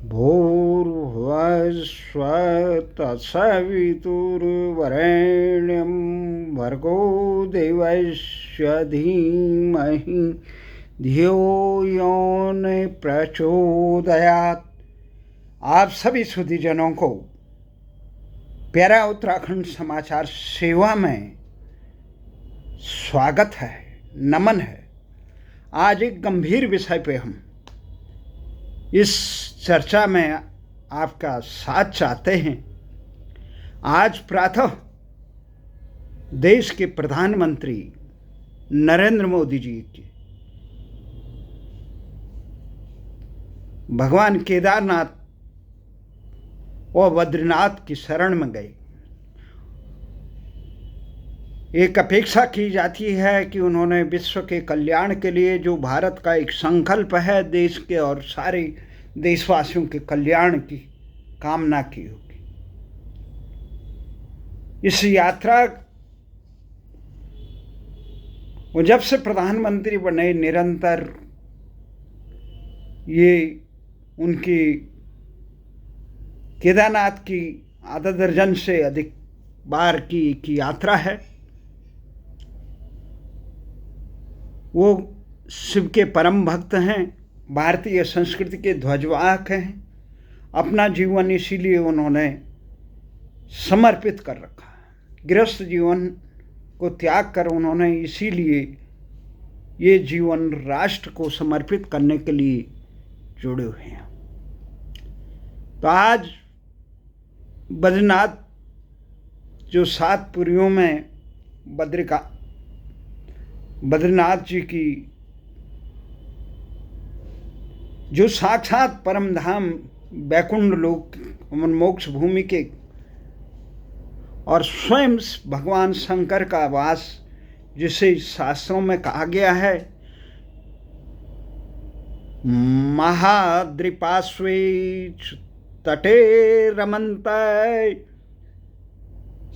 भूर्भुवस्सुवः तत्सवितुर्वरेण्यं भर्गो देवस्य धीमहि धियो यो न प्रचोदयात्। आप सभी सुधीजनों को प्यारा उत्तराखंड समाचार सेवा में स्वागत है, नमन है। आज एक गंभीर विषय पे हम इस चर्चा में आपका साथ चाहते हैं। आज प्रातः देश के प्रधानमंत्री नरेंद्र मोदी जी के भगवान केदारनाथ और बद्रीनाथ की शरण में गए। एक अपेक्षा की जाती है कि उन्होंने विश्व के कल्याण के लिए, जो भारत का एक संकल्प है, देश के और सारे देशवासियों के कल्याण की कामना की होगी। इस यात्रा वो जब से प्रधानमंत्री बने निरंतर ये उनकी केदारनाथ की आधा दर्जन से अधिक बार की यात्रा है। वो शिव के परम भक्त हैं, भारतीय संस्कृति के ध्वजवाहक हैं। अपना जीवन इसीलिए उन्होंने समर्पित कर रखा है। गृहस्थ जीवन को त्याग कर उन्होंने इसीलिए ये जीवन राष्ट्र को समर्पित करने के लिए जुड़े हुए हैं। तो आज बद्रीनाथ, जो 7 पुरियों में बद्रीनाथ जी की जो साक्षात परम धाम वैकुंठ लोक मोक्ष भूमि के और स्वयं भगवान शंकर का वास, जिसे शास्त्रों में कहा गया है, महाद्रिपार्श्वे तटे रमन्ते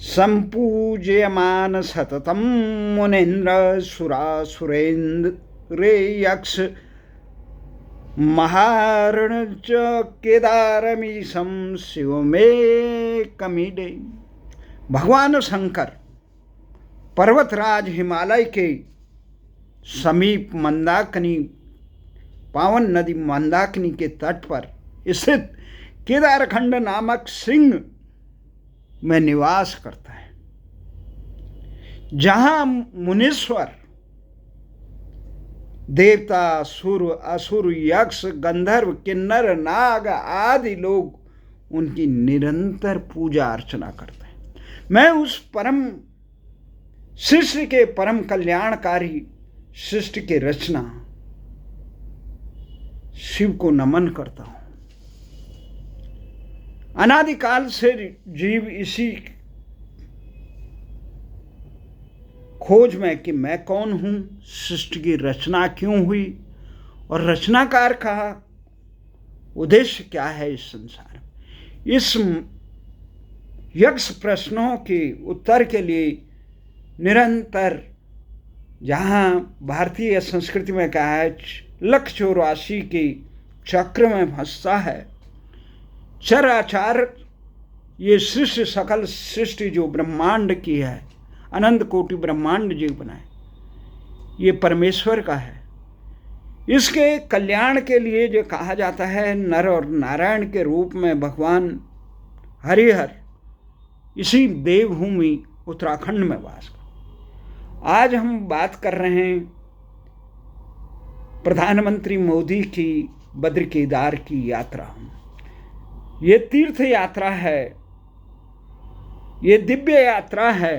संपूज्यमान सततम मुनीन्द्र सुरासुरेन्द्रे यक्ष महारण च केदारमीशं शिवमेकमीडे। भगवान शंकर पर्वतराज हिमालय के समीप मंदाकिनी, पावन नदी मंदाकिनी के तट पर स्थित केदारखंड नामक सिंह में निवास करता है, जहां मुनीश्वर, देवता, सुर, असुर, यक्ष, गंधर्व, किन्नर, नाग आदि लोग उनकी निरंतर पूजा अर्चना करते हैं। मैं उस परम सृष्टि के परम कल्याणकारी सृष्टि के रचना शिव को नमन करता हूं। अनादिकाल से जीव इसी खोज में कि मैं कौन हूं, सृष्टि की रचना क्यों हुई और रचनाकार का उद्देश्य क्या है इस संसार में। इस यक्ष प्रश्नों के उत्तर के लिए निरंतर, जहां भारतीय संस्कृति में कहा है, 1,84 के चक्र में फंसता है। चराचार, ये सृष्टि, सकल सृष्टि जो ब्रह्मांड की है, अनंत कोटि ब्रह्मांड जी बनाए, ये परमेश्वर का है। इसके कल्याण के लिए जो कहा जाता है, नर और नारायण के रूप में भगवान हरिहर इसी देवभूमि उत्तराखंड में वास कर। आज हम बात कर रहे हैं प्रधानमंत्री मोदी की बद्री केदार की यात्रा। ये तीर्थ यात्रा है, ये दिव्य यात्रा है।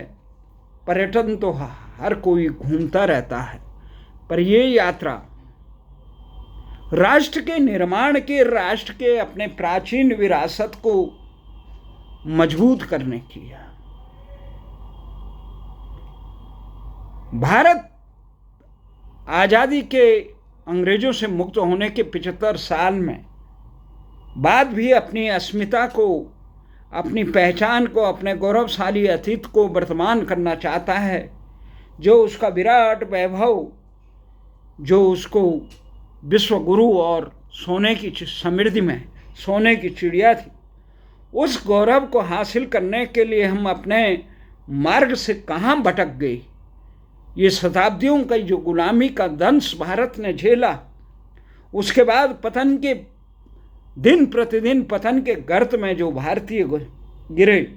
पर्यटन तो हर कोई घूमता रहता है, पर ये यात्रा राष्ट्र के निर्माण के, राष्ट्र के अपने प्राचीन विरासत को मजबूत करने की है। भारत आज़ादी के अंग्रेजों से मुक्त होने के 75 साल में बाद भी अपनी अस्मिता को, अपनी पहचान को, अपने गौरवशाली अतीत को वर्तमान करना चाहता है। जो उसका विराट वैभव, जो उसको विश्व गुरु और सोने की समृद्धि में सोने की चिड़िया थी, उस गौरव को हासिल करने के लिए हम अपने मार्ग से कहाँ भटक गए। ये शताब्दियों का जो गुलामी का दंश भारत ने झेला, उसके बाद पतन के दिन प्रतिदिन पतन के गर्त में जो भारतीय गिरे,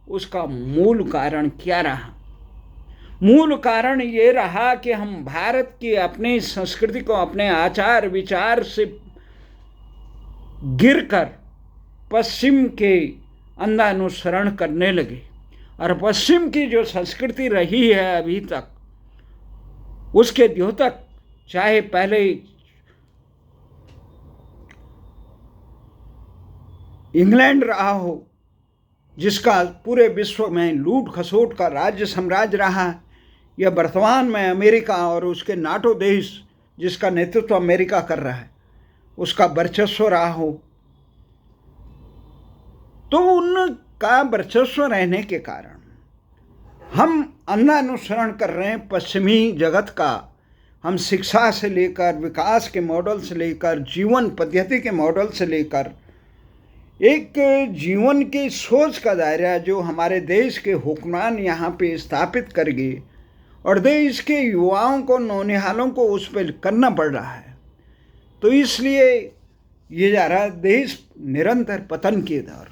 उसका मूल कारण क्या रहा? मूल कारण ये रहा कि हम भारत की अपनी संस्कृति को, अपने आचार विचार से गिरकर पश्चिम के अंधानुसरण करने लगे। और पश्चिम की जो संस्कृति रही है अभी तक, उसके द्योतक, चाहे पहले इंग्लैंड रहा हो, जिसका पूरे विश्व में लूट खसोट का राज्य साम्राज्य रहा है, या वर्तमान में अमेरिका और उसके नाटो देश जिसका नेतृत्व अमेरिका कर रहा है, उसका वर्चस्व रहा हो, तो उनका वर्चस्व रहने के कारण हम अंधानुसरण कर रहे हैं पश्चिमी जगत का। हम शिक्षा से लेकर, विकास के मॉडल से लेकर, जीवन पद्धति के मॉडल से लेकर, एक जीवन की सोच का दायरा जो हमारे देश के हुक्मरान यहाँ पे स्थापित कर गए, और देश के युवाओं को, नौनिहालों को उस पर करना पड़ रहा है। तो इसलिए ये जा रहा है देश निरंतर पतन की दौर।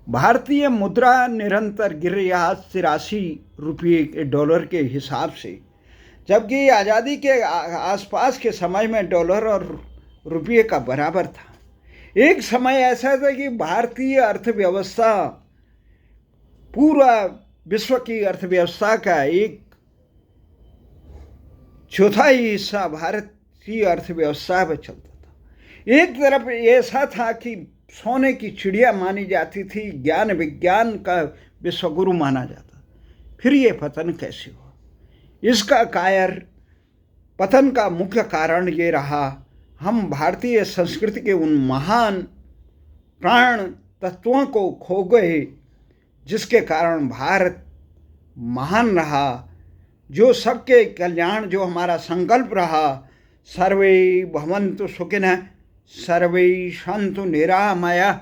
भारतीय मुद्रा निरंतर गिर रही है 83 रुपये के डॉलर के हिसाब से, जबकि आज़ादी के आसपास के समय में डॉलर और रुपये का बराबर था। एक समय ऐसा था कि भारतीय अर्थव्यवस्था पूरा विश्व की अर्थव्यवस्था का एक चौथाई हिस्सा भारतीय अर्थव्यवस्था में चलता था। एक तरफ ऐसा था कि सोने की चिड़िया मानी जाती थी, ज्ञान विज्ञान का विश्वगुरु माना जाता। फिर ये पतन कैसे हुआ? इसका पतन का मुख्य कारण ये रहा, हम भारतीय संस्कृति के उन महान प्राण तत्वों को खो गए जिसके कारण भारत महान रहा, जो सबके कल्याण, जो हमारा संकल्प रहा, सर्वे भवन्तु सुखिनः सर्वे सन्तु निरामया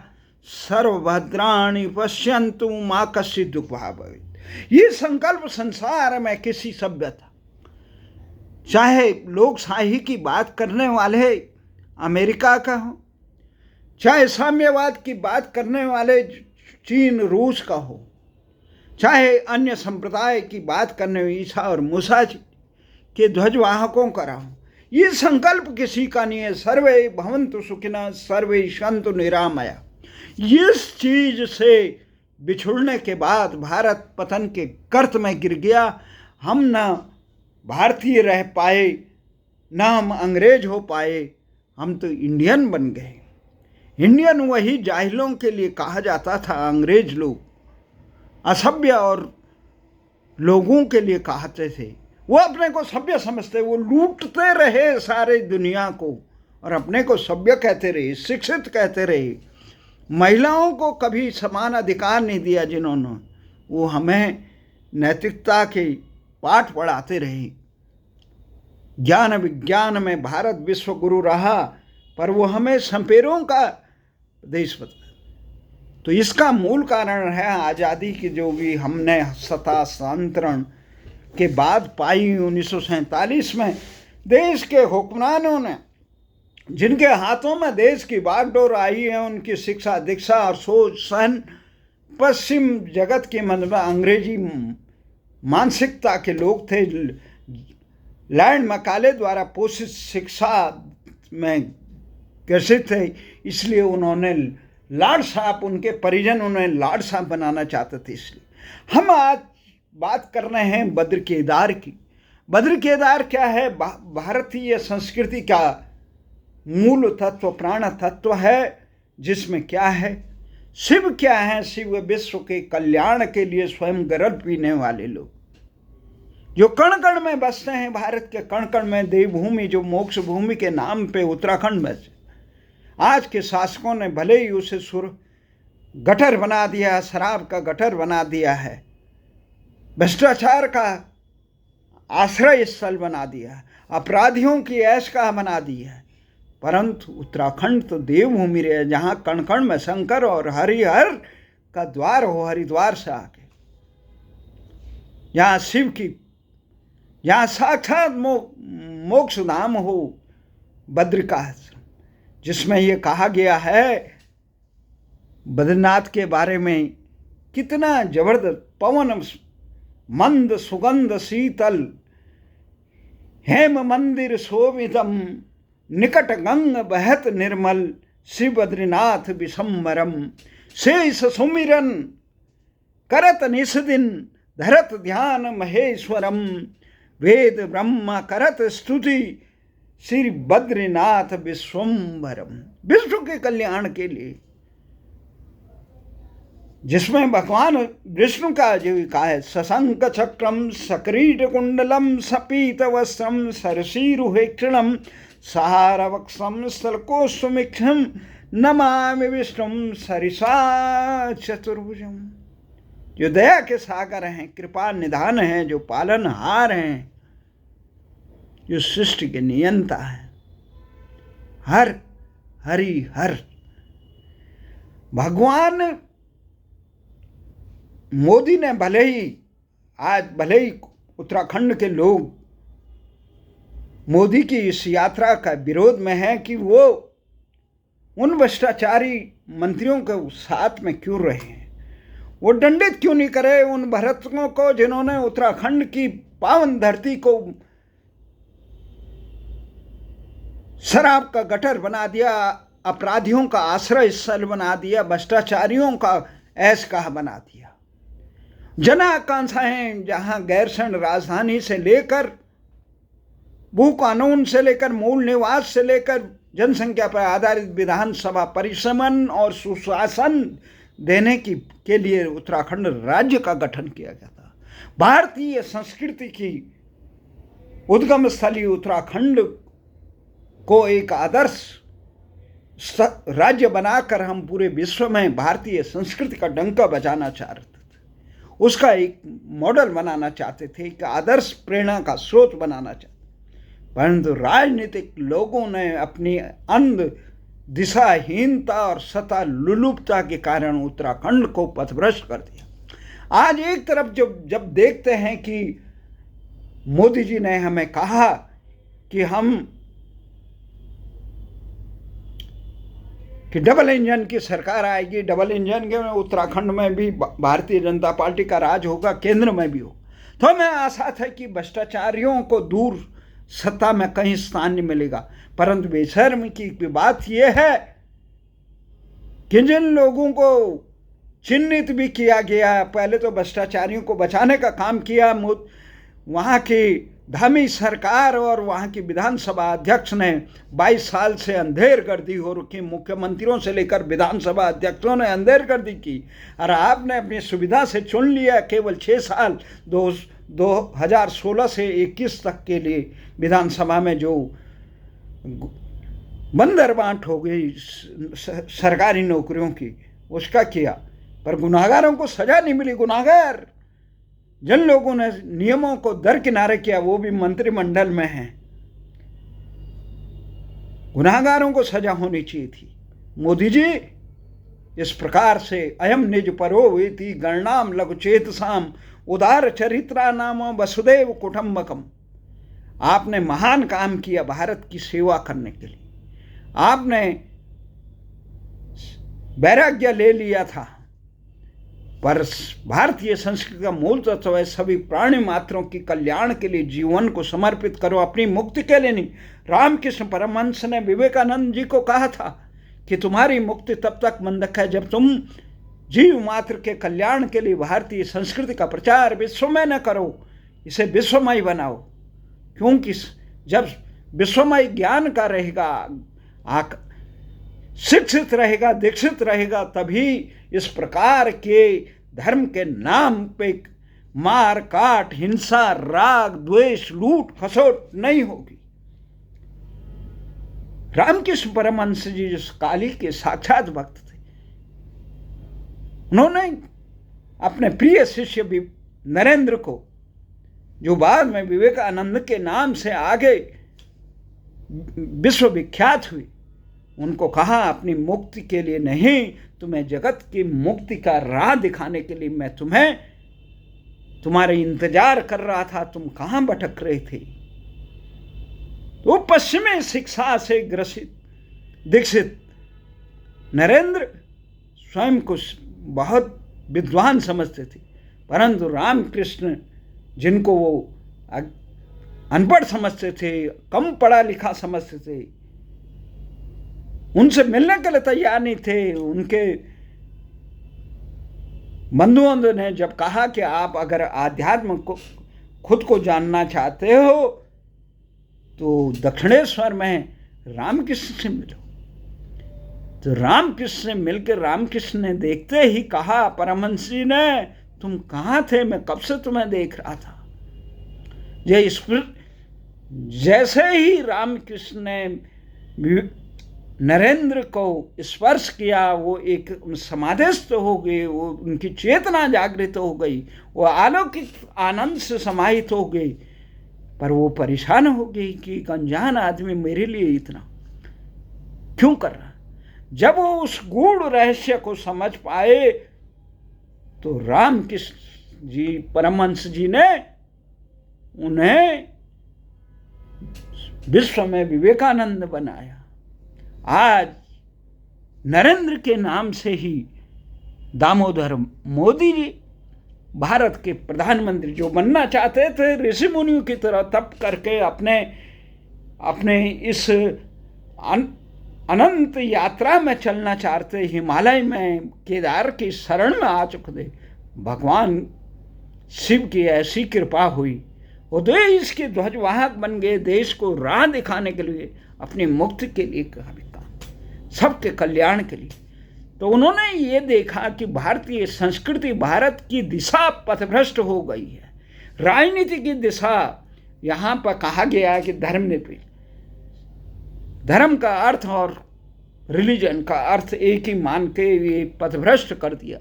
सर्वभद्राणि पश्यन्तु मा कश्चित् दुःखभाग् भवेत्। ये संकल्प संसार में किसी सभ्यता, चाहे लोकशाही की बात करने वाले अमेरिका का हो, चाहे साम्यवाद की बात करने वाले चीन रूस का हो, चाहे अन्य संप्रदाय की बात करने वाले ईसा और मूसा जी के ध्वजवाहकों का रहा हो, ये संकल्प किसी का नहीं है। सर्वे भवन्तु सुखिनः सर्वे सन्तु निरामया। इस चीज से बिछुड़ने के बाद भारत पतन के गर्त में गिर गया। हम न भारतीय रह पाए, न हम अंग्रेज हो पाए, हम तो इंडियन बन गए। इंडियन वही जाहिलों के लिए कहा जाता था, अंग्रेज लोग असभ्य और लोगों के लिए कहते थे। वो अपने को सभ्य समझते, वो लूटते रहे सारे दुनिया को और अपने को सभ्य कहते रहे, शिक्षित कहते रहे। महिलाओं को कभी समान अधिकार नहीं दिया जिन्होंने, वो हमें नैतिकता के पाठ पढ़ाते रहे। ज्ञान विज्ञान में भारत विश्व गुरु रहा, पर वो हमें संपेरों का देश बता। तो इसका मूल कारण है आज़ादी की जो भी हमने सत्ता हस्तांतरण के बाद पाई 1947 में। देश के हुक्मरानों ने, जिनके हाथों में देश की बागडोर आई है, उनकी शिक्षा दीक्षा और सोच सहन पश्चिम जगत के मतलब अंग्रेजी मानसिकता के लोग थे। लैंड मकाले द्वारा पोषित शिक्षा में ग्रसित थे, इसलिए उन्होंने लाड साहब, उनके परिजन उन्हें लाड साहब बनाना चाहते थे। इसलिए हम आज बात कर रहे हैं बद्र केदार की। बद्र केदार क्या है? भारतीय संस्कृति का मूल तत्व, प्राण तत्व है, जिसमें क्या है? शिव क्या है? शिव विश्व के कल्याण के लिए स्वयं गर्भ पीने वाले लोग, जो कण कण में बसते हैं। भारत के कण कण में देवभूमि, जो मोक्ष भूमि के नाम पे उत्तराखंड में, आज के शासकों ने भले ही उसे गटर बना दिया, शराब का गटर बना दिया है, भ्रष्टाचार का आश्रय स्थल बना दिया, अपराधियों की ऐशगाह बना दी है। परंतु उत्तराखंड तो देवभूमि रहे, जहाँ कण कण में शंकर और हरिहर का द्वार हो, हरिद्वार से आके, यहाँ शिव की, यहाँ साक्षात मोक्ष धाम हो बद्रिकाश्रम, जिसमें ये कहा गया है बद्रीनाथ के बारे में, कितना जबरदस्त, पवन मंद सुगंध शीतल, हेम मंदिर शोभितम, निकट गंग बहत निर्मल, श्री बद्रीनाथ विशंबरम, शेष सुमिरन करत निषदिन, धरत ध्यान महेश्वरम, वेद ब्रह्म करत स्तुति, श्री बद्रीनाथ विश्वंभरम। विश्व के कल्याण के लिए, जिसमें भगवान विष्णु का जीविका है, सशंक चक्रम सक्रीड कुंडलम सपीत वस्त्रम सरसीरुहेक्षणम सहारवक्षम स्थलकोष्ठमिक्षम नमामि विष्णुम सरिसा चतुर्भुजम। जो दया के सागर हैं, कृपा निधान हैं, जो पालनहार हैं, जो सृष्टि के नियंता है, हर हरि हर। भगवान मोदी ने भले ही उत्तराखंड के लोग मोदी की इस यात्रा का विरोध में हैं कि वो उन भ्रष्टाचारी मंत्रियों के साथ में क्यों रहे हैं, वो दंडित क्यों नहीं करे उन भरतों को जिन्होंने उत्तराखंड की पावन धरती को शराब का गटर बना दिया, अपराधियों का आश्रय स्थल बना दिया, भ्रष्टाचारियों का ऐशगाह बना दिया। जन आकांक्षाएं, जहां गैरसैंण राजधानी से लेकर भू कानून से लेकर मूल निवास से लेकर जनसंख्या पर आधारित विधानसभा परिसमन और सुशासन देने के लिए उत्तराखंड राज्य का गठन किया गया था। भारतीय संस्कृति की उद्गम स्थली उत्तराखंड को एक आदर्श राज्य बनाकर हम पूरे विश्व में भारतीय संस्कृति का डंका बजाना चाहते थे, उसका एक मॉडल बनाना चाहते थे, एक आदर्श प्रेरणा का स्रोत बनाना चाहते, परंतु राजनीतिक लोगों ने अपनी अंध दिशाहीनता और सत्ता लुलुपता के कारण उत्तराखंड को पथभ्रष्ट कर दिया। आज एक तरफ जब देखते हैं कि मोदी जी ने हमें कहा कि डबल इंजन की सरकार आएगी, डबल इंजन के उत्तराखंड में भी भारतीय जनता पार्टी का राज होगा, केंद्र में भी हो, तो हमें आशा था कि भ्रष्टाचारियों को दूर सत्ता में कहीं स्थान नहीं मिलेगा। परंतु बेशर्मी की बात यह है कि जिन लोगों को चिन्हित भी किया गया, पहले तो भ्रष्टाचारियों को बचाने का काम किया वहाँ की धामी सरकार और वहाँ की विधानसभा अध्यक्ष ने 22 साल से अंधेरगर्दी हो रखी, मुख्यमंत्रियों से लेकर विधानसभा अध्यक्षों ने अंधेरगर्दी की, और आपने अपनी सुविधा से चुन लिया केवल 6 साल 2016 से 21 तक के लिए विधानसभा में जो बंदर बांट हो गई सरकारी नौकरियों की, उसका किया, पर गुनाहगारों को सजा नहीं मिली। गुनाहगार जिन लोगों ने नियमों को दरकिनारे किया वो भी मंत्रिमंडल में हैं, गुनाहगारों को सजा होनी चाहिए थी। मोदी जी इस प्रकार से अयम निज परो वेति गणनाम लघुचेतसाम उदार चरित्रा नाम वसुदेव कुटुंबकम। आपने महान काम किया भारत की सेवा करने के लिए, आपने वैराग्य ले लिया था, पर भारतीय संस्कृति का मूल तत्व है सभी प्राणी मात्रों की कल्याण के लिए जीवन को समर्पित करो, अपनी मुक्ति के लिए नहीं। रामकृष्ण परमहंस ने विवेकानंद जी को कहा था कि तुम्हारी मुक्ति तब तक बंधक है जब तुम जीव मात्र के कल्याण के लिए भारतीय संस्कृति का प्रचार विश्व में न करो, इसे विश्वमय बनाओ, क्योंकि जब विश्वमय ज्ञान का रहेगा, शिक्षित रहेगा, दीक्षित रहेगा, तभी इस प्रकार के धर्म के नाम पे मार काट, हिंसा, राग, द्वेष, लूट खसोट नहीं होगी। रामकृष्ण परमहंस जी जिस काली के साक्षात भक्त थे, उन्होंने अपने प्रिय शिष्य भी नरेंद्र को जो बाद में विवेकानंद के नाम से आगे विश्वविख्यात हुई, उनको कहा अपनी मुक्ति के लिए नहीं, तुम्हें जगत की मुक्ति का राह दिखाने के लिए मैं तुम्हारे इंतजार कर रहा था, तुम कहाँ भटक रहे थे। तो पश्चिमी शिक्षा से दीक्षित नरेंद्र स्वयं को बहुत विद्वान समझते थे, परंतु रामकृष्ण जिनको वो अनपढ़ समझते थे, कम पढ़ा लिखा समझते थे, उनसे मिलने के लिए तैयार नहीं थे। उनके बंधुओं ने जब कहा कि आप अगर आध्यात्म को खुद को जानना चाहते हो तो दक्षिणेश्वर में रामकृष्ण से मिलो। तो रामकृष्ण से मिलकर रामकृष्ण ने देखते ही कहा, परमहंस जी ने, तुम कहाँ थे, मैं कब से तुम्हें देख रहा था। जैसे ही रामकृष्ण ने नरेंद्र को स्पर्श किया, वो एक समाधिस्थ हो गए, वो उनकी चेतना जागृत हो गई, वो अलौकिक आनंद से समाहित हो गई। पर वो परेशान हो गई कि एक अनजान आदमी मेरे लिए इतना क्यों कर रहा। जब वो उस गूढ़ रहस्य को समझ पाए तो रामकृष्ण जी परमहंस जी ने उन्हें विश्व में विवेकानंद बनाया। आज नरेंद्र के नाम से ही दामोदर मोदी जी, भारत के प्रधानमंत्री, जो बनना चाहते थे ऋषि मुनियों की तरह तप करके अपने इस अनंत यात्रा में चलना चाहते, हिमालय में केदार की शरण में आ चुके थे। भगवान शिव की ऐसी कृपा हुई, वो देश के ध्वजवाहक बन गए, देश को राह दिखाने के लिए, अपनी मुक्ति के लिए काम, सबके कल्याण के लिए। तो उन्होंने ये देखा कि भारतीय संस्कृति, भारत की दिशा पथभ्रष्ट हो गई है। राजनीति की दिशा, यहाँ पर कहा गया है कि धर्मनिरपेक्ष, धर्म का अर्थ और रिलीजन का अर्थ एक ही मान के ये पथभ्रष्ट कर दिया।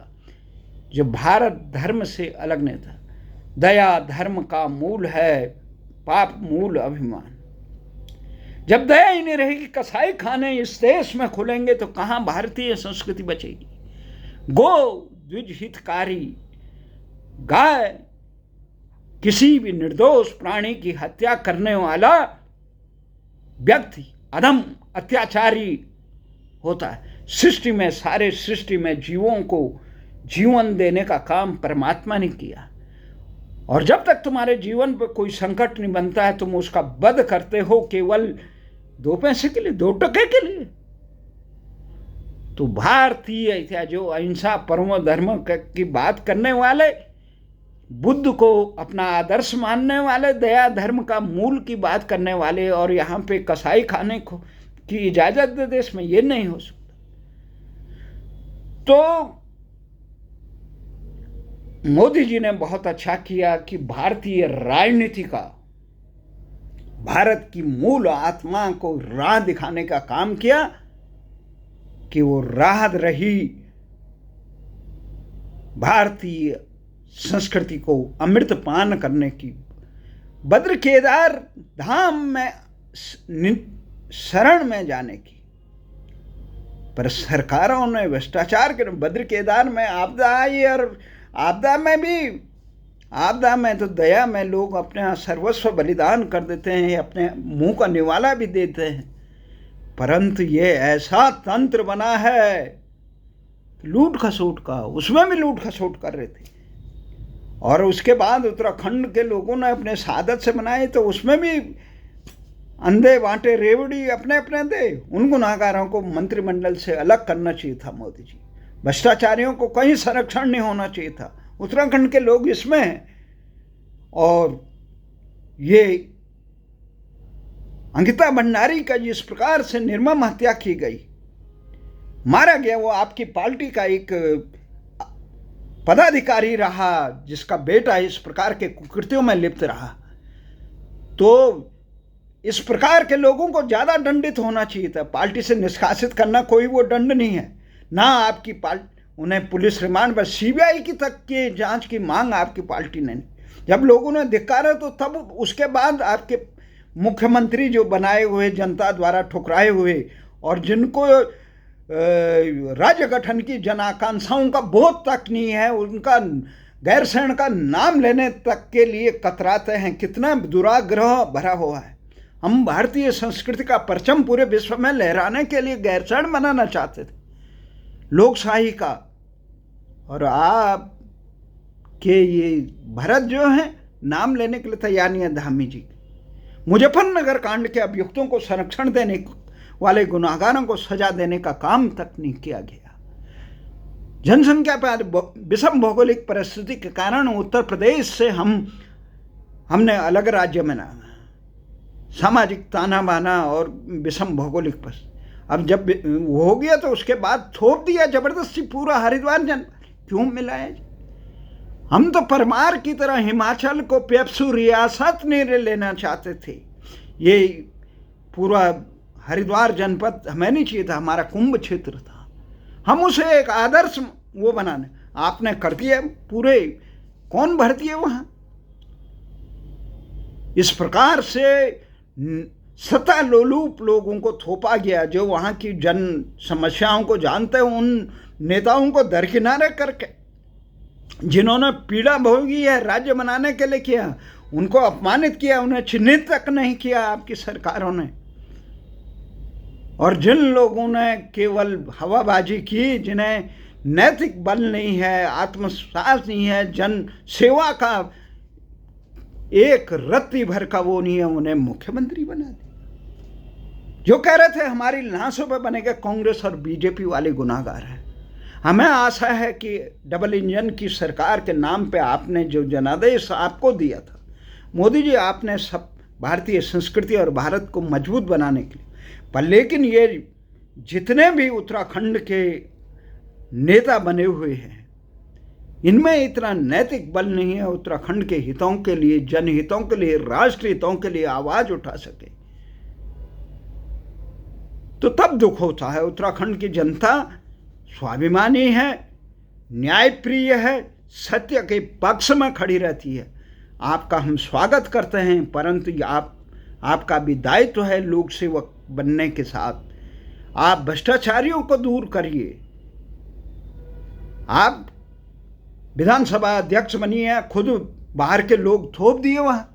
जो भारत धर्म से अलग नहीं था। दया धर्म का मूल है, पाप मूल अभिमान। जब दया ही नहीं रहेगी, कसाई खाने इस देश में खुलेंगे तो कहाँ भारतीय संस्कृति बचेगी। गो द्विज हितकारी, गाय, किसी भी निर्दोष प्राणी की हत्या करने वाला व्यक्ति अधम अत्याचारी होता है। सृष्टि में, सारे सृष्टि में जीवों को जीवन देने का काम परमात्मा ने किया, और जब तक तुम्हारे जीवन पर कोई संकट नहीं बनता है, तुम उसका वध करते हो केवल 2 पैसे के लिए, 2 टके के लिए। तो भारतीय जो अहिंसा परमो धर्म की बात करने वाले, बुद्ध को अपना आदर्श मानने वाले, दया धर्म का मूल की बात करने वाले, और यहाँ पे कसाई खाने की इजाजत दे देश में, ये नहीं हो सकता। तो मोदी जी ने बहुत अच्छा किया कि भारतीय राजनीति का, भारत की मूल आत्मा को राह दिखाने का काम किया कि वो राह रही भारतीय संस्कृति को अमृत पान करने की, बद्र केदार धाम में शरण में जाने की। पर सरकारों ने भ्रष्टाचार के, बद्र केदार में आपदा आई, और आपदा में तो दया में लोग अपना सर्वस्व बलिदान कर देते हैं, अपने मुंह का निवाला भी देते हैं। परंतु ये ऐसा तंत्र बना है लूट खसोट का, उसमें भी लूट खसोट कर रहे थे। और उसके बाद उत्तराखंड के लोगों ने अपने सादत से बनाए, तो उसमें भी अंधे बांटे रेवड़ी अपने अपने दे। उन गुनाहगारों को मंत्रिमंडल से अलग करना चाहिए था मोदी जी। भ्रष्टाचारियों को कहीं संरक्षण नहीं होना चाहिए था। उत्तराखंड के लोग इसमें हैं। और ये अंकिता भंडारी का जिस प्रकार से निर्मम हत्या की गई, मारा गया, वो आपकी पार्टी का एक पदाधिकारी रहा जिसका बेटा इस प्रकार के कुकृत्यों में लिप्त रहा। तो इस प्रकार के लोगों को ज़्यादा दंडित होना चाहिए था। पार्टी से निष्कासित करना कोई वो दंड नहीं है ना। आपकी पार्टी, उन्हें पुलिस रिमांड पर CBI की तक के जांच की मांग आपकी पार्टी ने, जब लोगों ने धिक्कारा तो तब उसके बाद आपके मुख्यमंत्री जो बनाए हुए, जनता द्वारा ठुकराए हुए और जिनको राज्य गठन की जन आकांक्षाओं का बोध तक नहीं है, उनका गैरसैंण का नाम लेने तक के लिए कतराते हैं, कितना दुराग्रह भरा हुआ है। हम भारतीय संस्कृति का परचम पूरे विश्व में लहराने के लिए गैरसैंण बनाना चाहते थे, लोकशाही का। और आप के ये भरत जो है नाम लेने के लिए तैयार नहीं है धामी जी। मुजफ्फरनगर कांड के अभियुक्तों को संरक्षण देने वाले गुनाहगारों को सजा देने का काम तक नहीं किया गया। जनसंख्या पर विषम भौगोलिक परिस्थिति के कारण उत्तर प्रदेश से हमने अलग राज्य में ना, सामाजिक ताना बाना और विषम भौगोलिक पर। अब जब वो हो गया तो उसके बाद थोप दिया जबरदस्ती पूरा हरिद्वार जनपद। क्यों मिलाया? हम तो परमार की तरह हिमाचल को पेप्सू रियासत नहीं लेना चाहते थे। ये पूरा हरिद्वार जनपद हमें नहीं चाहिए था, हमारा कुंभ क्षेत्र था। हम उसे एक आदर्श वो बनाने, आपने कर दिया पूरे, कौन भरती है वहाँ? इस प्रकार से सत्ता लोलूप लोगों को थोपा गया, जो वहाँ की जन समस्याओं को जानते हैं, उन नेताओं को दरकिनारे करके, जिन्होंने पीड़ा भोगी है राज्य बनाने के लिए किया, उनको अपमानित किया, उन्हें चिन्हित तक नहीं किया आपकी सरकारों ने। और जिन लोगों ने केवल हवाबाजी की, जिन्हें नैतिक बल नहीं है, आत्मविश्वास नहीं है, जन सेवा का एक रत्ती भर का वो नहीं है, उन्हें मुख्यमंत्री बना दिया। जो कह रहे थे हमारी लाशों पर बनेगा कांग्रेस और बीजेपी वाले गुनाहगार हैं। हमें आशा है कि डबल इंजन की सरकार के नाम पे आपने जो जनादेश आपको दिया था मोदी जी, आपने सब भारतीय संस्कृति और भारत को मजबूत बनाने के लिए, पर लेकिन ये जितने भी उत्तराखंड के नेता बने हुए हैं, इनमें इतना नैतिक बल नहीं है उत्तराखंड के हितों के लिए, जनहितों के लिए, राष्ट्र हितों के लिए आवाज उठा सके। तो तब दुख होता है। उत्तराखंड की जनता स्वाभिमानी है, न्यायप्रिय है, सत्य के पक्ष में खड़ी रहती है। आपका हम स्वागत करते हैं, परंतु आपका भी दायित्व है लोक सेवक बनने के साथ आप भ्रष्टाचारियों को दूर करिए। आप विधानसभा अध्यक्ष बनिए, खुद बाहर के लोग थोप दिए वहाँ।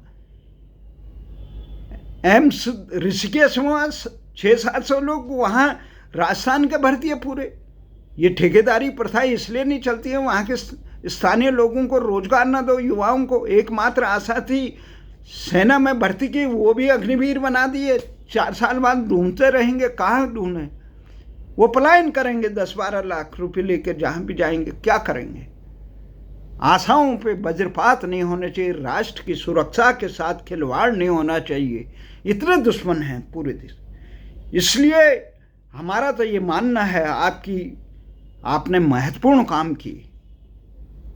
एम्स ऋषिकेश में 600-700 लोग वहाँ राजस्थान के भर्ती है पूरे। ये ठेकेदारी प्रथा इसलिए नहीं चलती है, वहाँ के स्थानीय लोगों को रोजगार ना दो, युवाओं को एकमात्र आशा थी सेना में भर्ती की, वो भी अग्निवीर बना दिए। 4 साल बाद ढूंढते रहेंगे, कहाँ ढूंढें? वो पलायन करेंगे 10-12 लाख रुपए लेकर, जहाँ भी जाएंगे क्या करेंगे? आशाओं पे वज्रपात नहीं होना चाहिए, राष्ट्र की सुरक्षा के साथ खिलवाड़ नहीं होना चाहिए। इतने दुश्मन हैं पूरे देश। इसलिए हमारा तो ये मानना है आपने महत्वपूर्ण काम किए।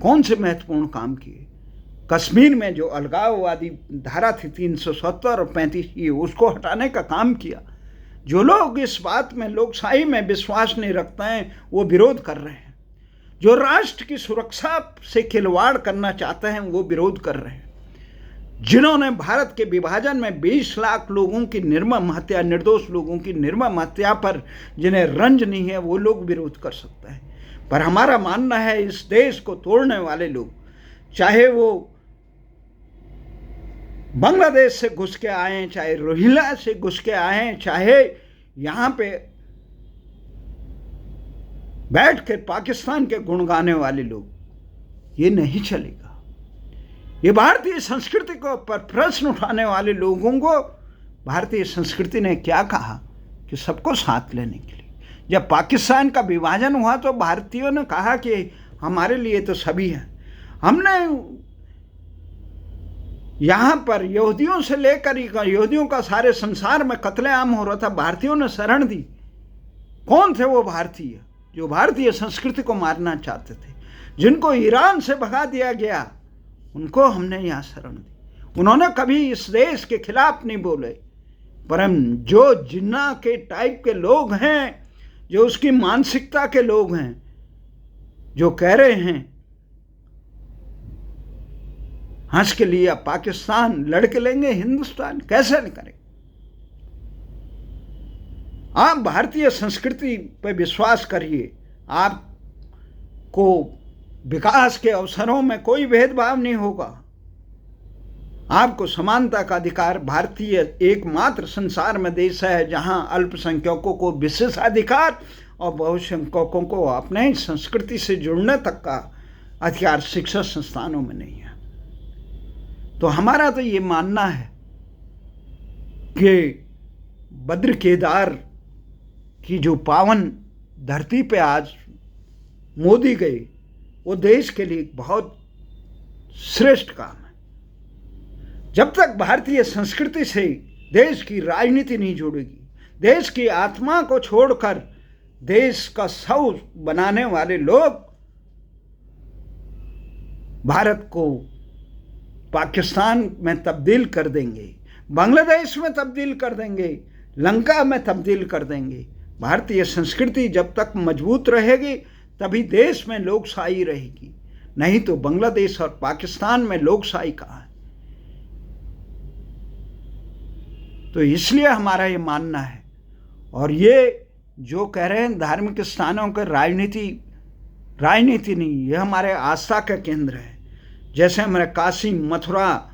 कौन से महत्वपूर्ण काम किए? कश्मीर में जो अलगाववादी धारा थी 370 और 35, ये उसको हटाने का काम किया। जो लोग इस बात में लोकशाही में विश्वास नहीं रखते हैं, वो विरोध कर रहे हैं। जो राष्ट्र की सुरक्षा से खिलवाड़ करना चाहते हैं, वो विरोध कर रहे हैं। जिन्होंने भारत के विभाजन में 20 लाख लोगों की निर्मम हत्या, निर्दोष लोगों की निर्मम हत्या पर जिन्हें रंज नहीं है, वो लोग विरोध कर सकते हैं। पर हमारा मानना है इस देश को तोड़ने वाले लोग, चाहे वो बांग्लादेश से घुस के आए, चाहे रोहिंग्या से घुस के आए, चाहे यहाँ पे बैठ कर पाकिस्तान के गुण गाने वाले लोग, ये नहीं चलेगा। ये भारतीय संस्कृति को पर प्रश्न उठाने वाले लोगों को भारतीय संस्कृति ने क्या कहा कि सबको साथ लेने के लिए। जब पाकिस्तान का विभाजन हुआ तो भारतीयों ने कहा कि हमारे लिए तो सभी हैं। हमने यहाँ पर यहूदियों से लेकर यहूदियों का सारे संसार में कत्लेआम हो रहा था, भारतीयों ने शरण दी। कौन थे वो भारतीय जो भारतीय संस्कृति को मारना चाहते थे? जिनको ईरान से भगा दिया गया, उनको हमने यहाँ शरण दी। उन्होंने कभी इस देश के खिलाफ नहीं बोले, परम जो जिन्ना के टाइप के लोग हैं, जो उसकी मानसिकता के लोग हैं, जो कह रहे हैं हंस के लिया पाकिस्तान, लड़के लेंगे हिंदुस्तान, कैसे नहीं करेंगे। आप भारतीय संस्कृति पर विश्वास करिए, आपको विकास के अवसरों में कोई भेदभाव नहीं होगा। आपको समानता का अधिकार। भारतीय एकमात्र संसार में देश है जहां अल्पसंख्यकों को विशेषाधिकार और बहुसंख्यकों को अपने संस्कृति से जुड़ने तक का अधिकार शिक्षा संस्थानों में नहीं है। तो हमारा तो ये मानना है कि बद्र केदार की जो पावन धरती पे आज मोदी गए, वो देश के लिए बहुत श्रेष्ठ काम है। जब तक भारतीय संस्कृति से देश की राजनीति नहीं जुड़ेगी, देश की आत्मा को छोड़कर देश का शव बनाने वाले लोग भारत को पाकिस्तान में तब्दील कर देंगे, बांग्लादेश में तब्दील कर देंगे, लंका में तब्दील कर देंगे। भारतीय संस्कृति जब तक मजबूत रहेगी तभी देश में लोकशाही रहेगी, नहीं तो बांग्लादेश और पाकिस्तान में लोकशाही कहाँ है। तो इसलिए हमारा ये मानना है। और ये जो कह रहे हैं धार्मिक स्थानों के राजनीति नहीं, ये हमारे आस्था का केंद्र है। जैसे हमारे काशी, मथुरा,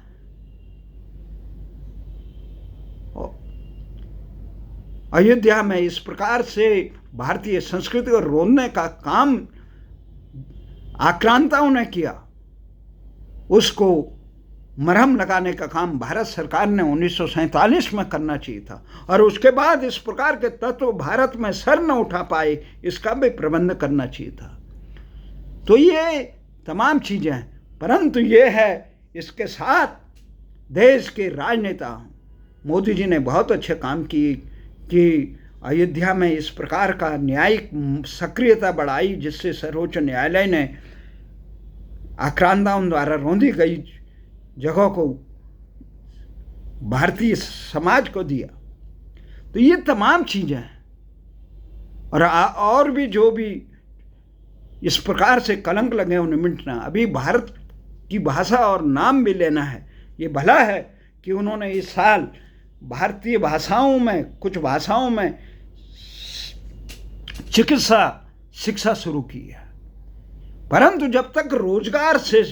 अयोध्या में इस प्रकार से भारतीय संस्कृति को रोकने का काम आक्रांताओं ने किया, उसको मरहम लगाने का काम भारत सरकार ने 1947 में करना चाहिए था। और उसके बाद इस प्रकार के तत्व भारत में सर न उठा पाए, इसका भी प्रबंध करना चाहिए था। तो ये तमाम चीज़ें हैं, परंतु ये है इसके साथ देश के राजनेता मोदी जी ने बहुत अच्छे काम किए कि अयोध्या में इस प्रकार का न्यायिक सक्रियता बढ़ाई, जिससे सर्वोच्च न्यायालय ने आक्रांताओं द्वारा रौंदी गई जगह को भारतीय समाज को दिया। तो ये तमाम चीज़ें हैं। और भी जो भी इस प्रकार से कलंक लगे उन्हें मिटना। अभी भारत की भाषा और नाम भी लेना है। ये भला है कि उन्होंने इस साल भारतीय भाषाओं में, कुछ भाषाओं में चिकित्सा शिक्षा शुरू की है, परंतु जब तक रोजगार से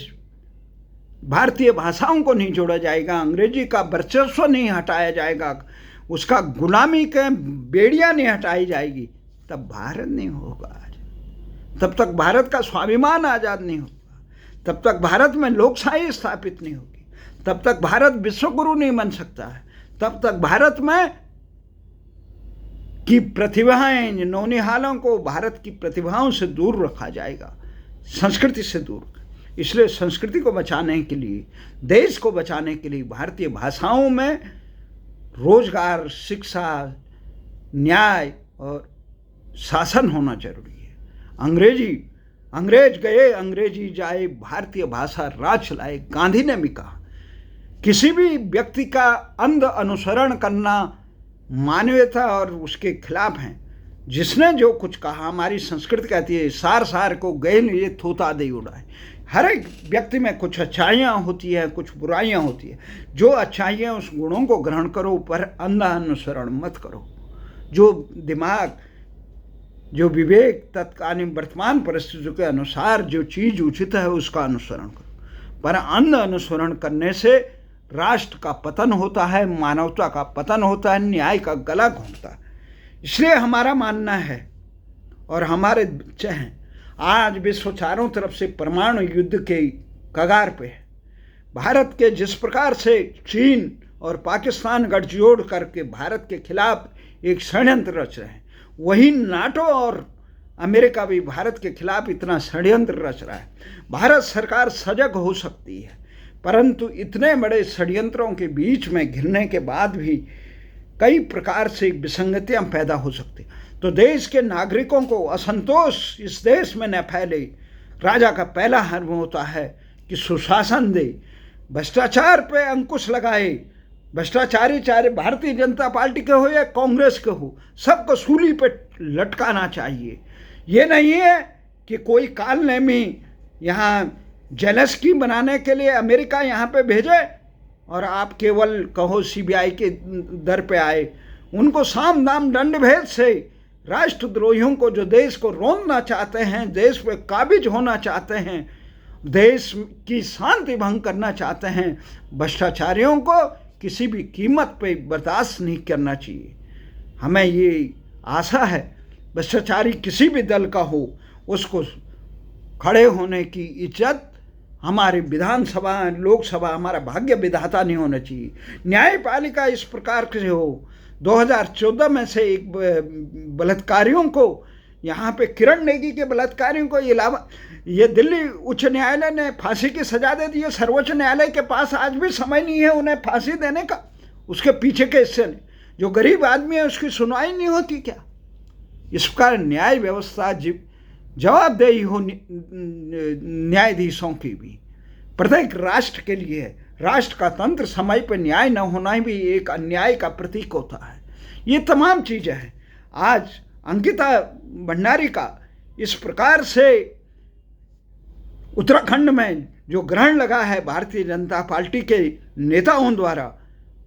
भारतीय भाषाओं को नहीं जोड़ा जाएगा, अंग्रेजी का वर्चस्व नहीं हटाया जाएगा, उसका गुलामी के बेड़ियां नहीं हटाई जाएगी, तब भारत नहीं होगा। तब तक भारत का स्वाभिमान आज़ाद नहीं होगा, तब तक भारत में लोकशाही स्थापित नहीं होगी, तब तक भारत विश्वगुरु नहीं बन सकता है, तब तक भारत में की प्रतिभाएं, नौनिहालों को भारत की प्रतिभाओं से दूर रखा जाएगा, संस्कृति से दूर। इसलिए संस्कृति को बचाने के लिए, देश को बचाने के लिए भारतीय भाषाओं में रोजगार, शिक्षा, न्याय और शासन होना जरूरी है। अंग्रेज गए, अंग्रेजी जाए, भारतीय भाषा राज चलाए। गांधी ने भी कहा किसी भी व्यक्ति का अंध अनुसरण करना मानवीयता और उसके खिलाफ है। जिसने जो कुछ कहा, हमारी संस्कृति कहती है सार सार को गए लिए थोता दे उड़ाए। हर एक व्यक्ति में कुछ अच्छाइयाँ होती है, कुछ बुराइयाँ होती है। जो अच्छाइयाँ, उस गुणों को ग्रहण करो, पर अंधा अनुसरण मत करो। जो दिमाग, जो विवेक, तत्कालीन वर्तमान परिस्थितियों के अनुसार जो चीज़ उचित है उसका अनुसरण करो। पर अंध अनुसरण करने से राष्ट्र का पतन होता है, मानवता का पतन होता है, न्याय का गला घोंटता है। इसलिए हमारा मानना है और हमारे बच्चे हैं, आज विश्व चारों तरफ से परमाणु युद्ध के कगार पे है। भारत के जिस प्रकार से चीन और पाकिस्तान गठजोड़ करके भारत के खिलाफ एक षड्यंत्र रच रहे हैं, वही नाटो और अमेरिका भी भारत के खिलाफ इतना षड्यंत्र रच रहा है। भारत सरकार सजग हो सकती है, परंतु इतने बड़े षड्यंत्रों के बीच में घिरने के बाद भी कई प्रकार से विसंगतियां पैदा हो सकती। तो देश के नागरिकों को असंतोष इस देश में न फैले। राजा का पहला धर्म होता है कि सुशासन दे, भ्रष्टाचार पे अंकुश लगाए। भ्रष्टाचारी चाहे भारतीय जनता पार्टी के हो या कांग्रेस के हो, सबको सूली पे लटकाना चाहिए। ये नहीं है कि कोई काल नेमी यहाँ जेलेंस्की बनाने के लिए अमेरिका यहाँ पे भेजे और आप केवल कहो सीबीआई के दर पे आए। उनको साम दाम दंड भेद से राष्ट्रद्रोहियों को, जो देश को रोनना चाहते हैं, देश पे काबिज होना चाहते हैं, देश की शांति भंग करना चाहते हैं, भ्रष्टाचारियों को किसी भी कीमत पे बर्दाश्त नहीं करना चाहिए। हमें ये आशा है भ्रष्टाचारी किसी भी दल का हो, उसको खड़े होने की इज्जत हमारी विधानसभा, लोकसभा, हमारा भाग्य विधाता नहीं होना चाहिए। न्यायपालिका इस प्रकार से हो। 2014 में से एक बलात्कारियों को, यहाँ पे किरण नेगी के बलात्कारियों को ये दिल्ली उच्च न्यायालय ने फांसी की सजा दे दी है। सर्वोच्च न्यायालय के पास आज भी समय नहीं है उन्हें फांसी देने का। उसके पीछे के हिस्से ने, जो गरीब आदमी है उसकी सुनवाई नहीं होती क्या? इस प्रकार न्याय व्यवस्था जवाबदेही हो न्यायाधीशों की भी प्रत्येक राष्ट्र के लिए है। राष्ट्र का तंत्र समय पर न्याय न होना भी एक अन्याय का प्रतीक होता है। ये तमाम चीज़ें हैं। आज अंकिता भंडारी का इस प्रकार से उत्तराखंड में जो ग्रहण लगा है भारतीय जनता पार्टी के नेताओं द्वारा,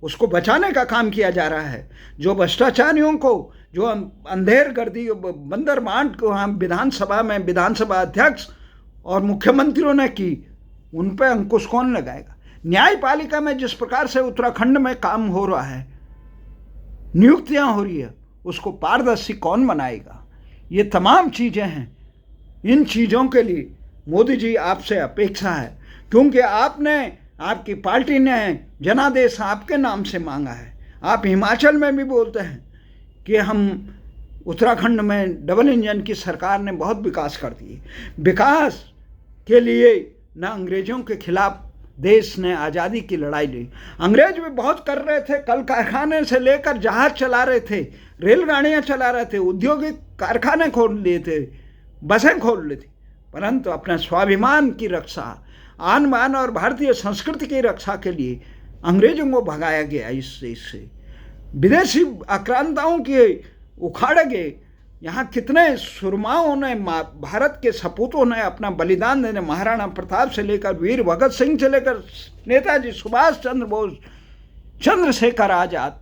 उसको बचाने का काम किया जा रहा है। जो भ्रष्टाचारियों को, जो अंधेरगर्दी बंदर बांट को हम विधानसभा में विधानसभा अध्यक्ष और मुख्यमंत्रियों ने की, उन पर अंकुश कौन लगाएगा? न्यायपालिका में जिस प्रकार से उत्तराखंड में काम हो रहा है, नियुक्तियां हो रही है, उसको पारदर्शी कौन बनाएगा? ये तमाम चीज़ें हैं। इन चीज़ों के लिए मोदी जी आपसे अपेक्षा है, क्योंकि आपने, आपकी पार्टी ने जनादेश आपके नाम से मांगा है। आप हिमाचल में भी बोलते हैं कि हम उत्तराखंड में डबल इंजन की सरकार ने बहुत विकास कर दिए। विकास के लिए न अंग्रेज़ों के खिलाफ देश ने आज़ादी की लड़ाई लड़ी। अंग्रेज भी बहुत कर रहे थे, कल कारखाने से लेकर जहाज चला रहे थे, रेलगाड़ियाँ चला रहे थे, औद्योगिक कारखाने खोल लिए थे, बसें खोल ली थी, परंतु अपने स्वाभिमान की रक्षा, आन बान और भारतीय संस्कृति की रक्षा के लिए अंग्रेजों को भगाया गया इस देश से। विदेशी आक्रांताओं के उखाड़े गए। यहाँ कितने सुरमाओं ने, भारत के सपूतों ने अपना बलिदान देने, महाराणा प्रताप से लेकर वीर भगत सिंह से लेकर नेताजी सुभाष चंद्र बोस, चंद्रशेखर आजाद,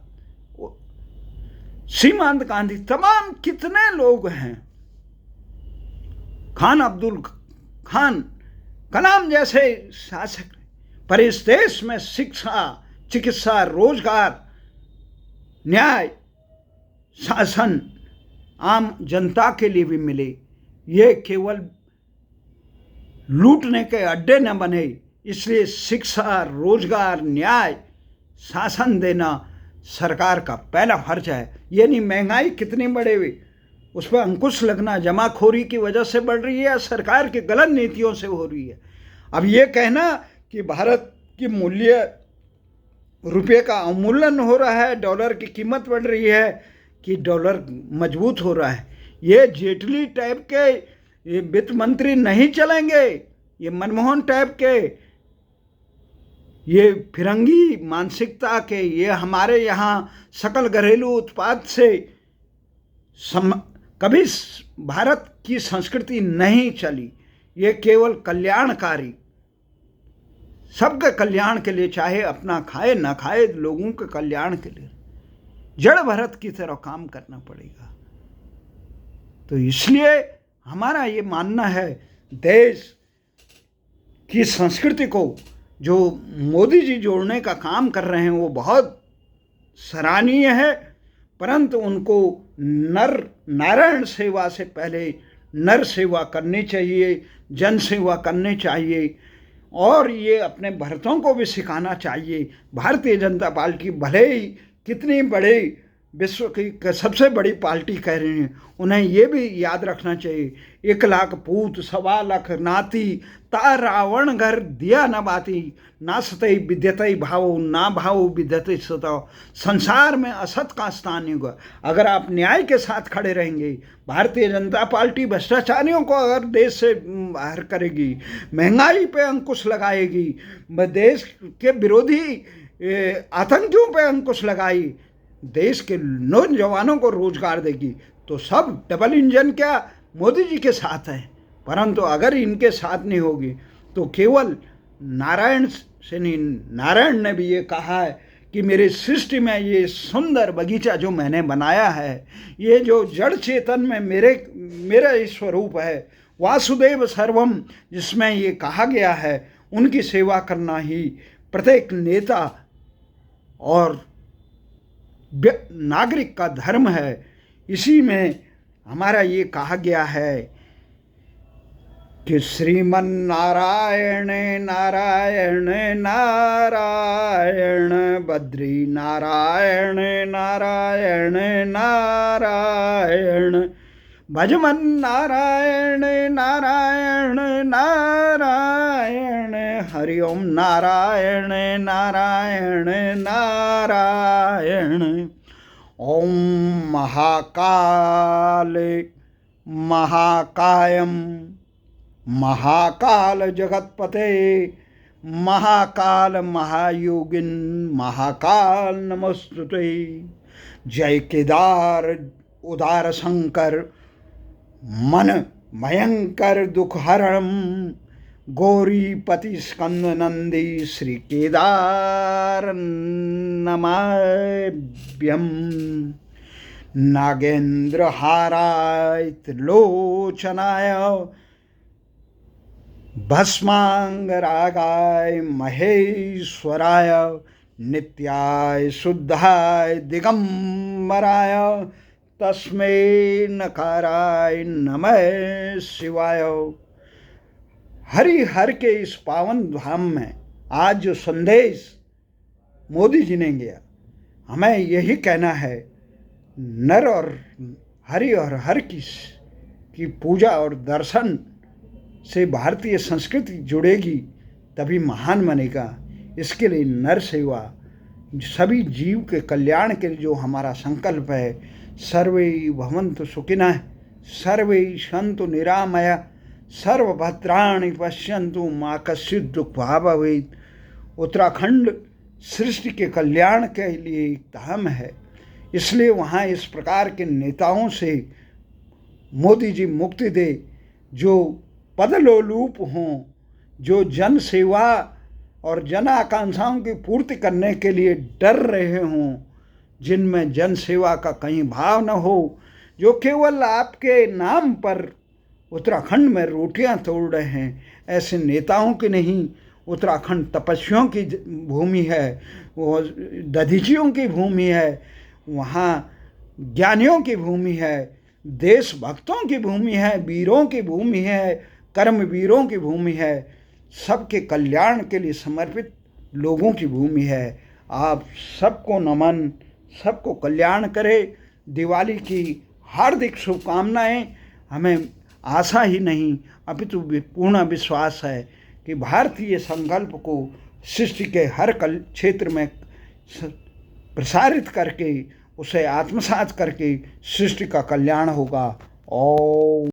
सीमांत गांधी, तमाम कितने लोग हैं, खान अब्दुल खान, कलाम जैसे शासक। पर इस देश में शिक्षा, चिकित्सा, रोजगार, न्याय, शासन आम जनता के लिए भी मिले। ये केवल लूटने के अड्डे न बने। इसलिए शिक्षा, रोजगार, न्याय, शासन देना सरकार का पहला फर्ज है। ये नहीं महंगाई कितनी बढ़े हुई, उस पर अंकुश लगना जमाखोरी की वजह से बढ़ रही है या सरकार की गलत नीतियों से हो रही है। अब ये कहना कि भारत की मूल्य, रुपये का अवमूल्यन हो रहा है, डॉलर की कीमत बढ़ रही है कि डॉलर मजबूत हो रहा है, ये जेटली टाइप के वित्त मंत्री नहीं चलेंगे। ये मनमोहन टाइप के, ये फिरंगी मानसिकता के, ये हमारे यहाँ सकल घरेलू उत्पाद से कभी भारत की संस्कृति नहीं चली। ये केवल कल्याणकारी, सबके कल्याण के लिए, चाहे अपना खाए ना खाए, लोगों के कल्याण के लिए जड़ भरत की तरह काम करना पड़ेगा। तो इसलिए हमारा ये मानना है, देश की संस्कृति को जो मोदी जी जोड़ने का काम कर रहे हैं वो बहुत सराहनीय है, परंतु उनको नर नारायण सेवा से पहले नर सेवा करनी चाहिए, जन सेवा करनी चाहिए, और ये अपने भरतों को भी सिखाना चाहिए। भारतीय जनता पार्टी भले ही कितनी बड़े विश्व की सबसे बड़ी पार्टी कह रही हैं, उन्हें ये भी याद रखना चाहिए, 1 लाख पूत 1.25 लाख नाती, ता रावण घर दिया न बाती, ना सतई विद्यतई भाव, ना भाव विद्यते सतो। संसार में असत का स्थान नहीं होगा। अगर आप न्याय के साथ खड़े रहेंगे, भारतीय जनता पार्टी भ्रष्टाचारियों को अगर देश से बाहर करेगी, महंगाई पे अंकुश लगाएगी, देश के विरोधी आतंकियों पे अंकुश लगाई, देश के नौजवानों को रोजगार देगी, तो सब डबल इंजन क्या मोदी जी के साथ है। परंतु अगर इनके साथ नहीं होगी तो केवल नारायण से नहीं, नारायण ने भी ये कहा है कि मेरे सृष्टि में ये सुंदर बगीचा जो मैंने बनाया है, ये जो जड़ चेतन में मेरा ही स्वरूप है, वासुदेव सर्वम जिसमें ये कहा गया है, उनकी सेवा करना ही प्रत्येक नेता और नागरिक का धर्म है। इसी में हमारा ये कहा गया है कि श्रीमन नारायण नारायण नारायण, बद्री नारायण नारायण नारायण, भजमन नारायण नारायण नारायण, हरि ओम नारायण नारायण नारायण। ओम महाकाल महाकायम महाकाल जगतपते महाकाल महायोगिन महाकाल नमस्तुते। जय केदार उदार शंकर मन भयंकर दुखहरणम, गौरीपति स्कंद नंदी श्री केदार नमाभ्यम। नागेंद्र हाराय त्रिलोचनाय, भस्मांगरागाय महेश्वराय, नित्याय शुद्धाय दिगंबराय, तस्मै नकाराय नमः शिवाय। हरिहर के इस पावन धाम में आज जो संदेश मोदी जी ने दिया, हमें यही कहना है, नर और हरि और हर की पूजा और दर्शन से भारतीय संस्कृति जुड़ेगी, तभी महान बनेगा। इसके लिए नर सेवा, सभी जीव के कल्याण के लिए जो हमारा संकल्प है, सर्वे भवन्तु सुखिनः, सर्वे सन्तु निरामया, सर्वभद्राणि पश्यन्तु मा कश्चित् दुःखभाग् भवेत्। उत्तराखंड सृष्टि के कल्याण के लिए एक धाम है, इसलिए वहाँ इस प्रकार के नेताओं से मोदी जी मुक्ति दे, जो पदलोलूप हों, जो जन सेवा और जन आकांक्षाओं की पूर्ति करने के लिए डर रहे हों, जिनमें जन सेवा का कहीं भाव न हो, जो केवल आपके नाम पर उत्तराखंड में रोटियां तोड़ रहे हैं, ऐसे नेताओं की नहीं। उत्तराखंड तपस्वियों की भूमि है, वो दधीचियों की भूमि है, वहाँ ज्ञानियों की भूमि है, देशभक्तों की भूमि है, वीरों की भूमि है, कर्मवीरों की भूमि है, सबके कल्याण के लिए समर्पित लोगों की भूमि है। आप सबको नमन, सबको कल्याण करे। दिवाली की हार्दिक शुभकामनाएं। हमें आशा ही नहीं अपितु पूर्ण विश्वास है कि भारतीय संकल्प को सृष्टि के हर क्षेत्र में प्रसारित करके, उसे आत्मसात करके सृष्टि का कल्याण होगा। ओम।